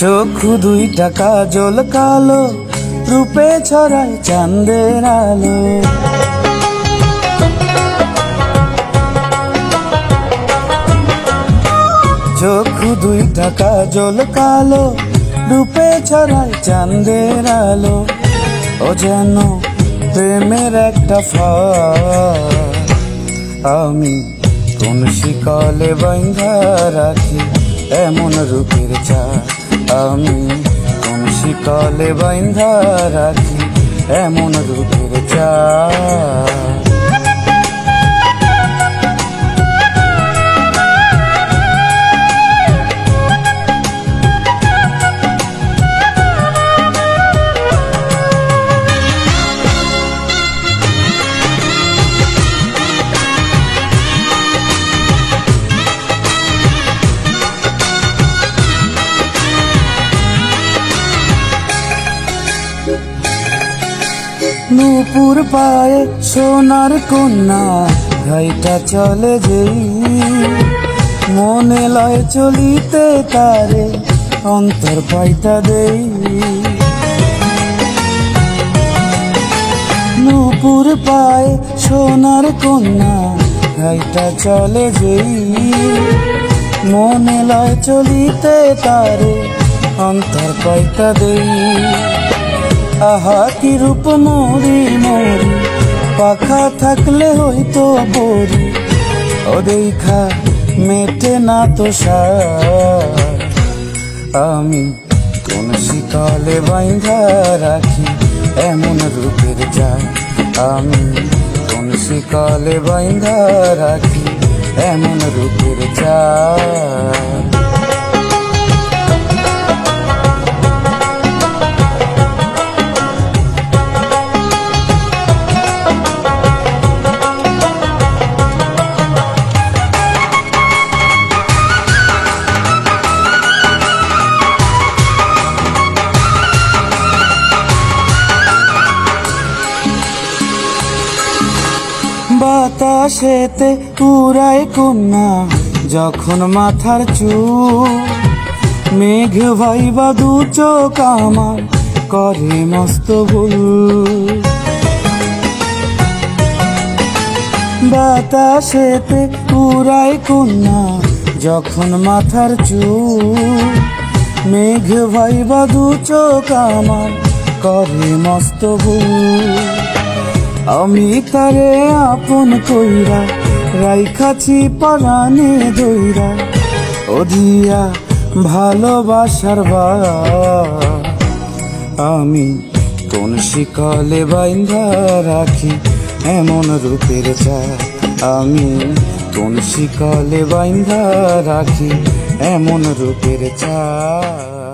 চক্ষু দুইটা কাজল কালো, রূপে ছড়ায় চাঁদের আলো। চক্ষু দুইটা কাজল কালো, রূপে ছড়ায় চাঁদের আলো। ও যেন প্রেমের একটা ফল, আমি কোন শিকলে বাইন্ধা রাখি এমন রূপের চাঁদ। আমি কোন শিকলে বাইন্ধা রাখি এমন রূপের চাঁদ। নূপুর পায়ে সোনার কন্যা, ঘাইটা চলে যেই মনে লয় চলিতে তারে অন্তর পাইটা দেই। নূপুর পায়ে সোনার কন্যা, ঘাইটা চলে যেই মনে লয় চলিতে তারে অন্তর পাইটা দেই। আহা কি রূপ মরি মরি, পাখা থাকলে হইতো বরি। ও দেখা মেটে না তো সার, আমি কোন শিকলে বাইন্ধা রাখি এমন রূপের চাঁদ। আমি কোন শিকলে বাইন্ধা রাখি এমন রূপের চাঁদ। বাতাসেতে উড়ায় কন্যা যখন মাথার চুল, মেঘ ভাইবা দু চোখ আমার করে মস্ত ভুল। বাতাসেতে উড়ায় কন্যা যখন মাথার চুল, মেঘ ভাইবা দু চোখ আমার করে মস্ত ভুল। আমি তারে আপন কইরা রাইখাছি পরাণে দইরা, ও দিয়া ভালোবাসার বাঁধ। আমি কোন শিকলে বাইন্ধা রাখি এমন রূপের চাঁদ। আমি কোন শিকলে বাইন্ধা রাখি এমন রূপের চাঁদ।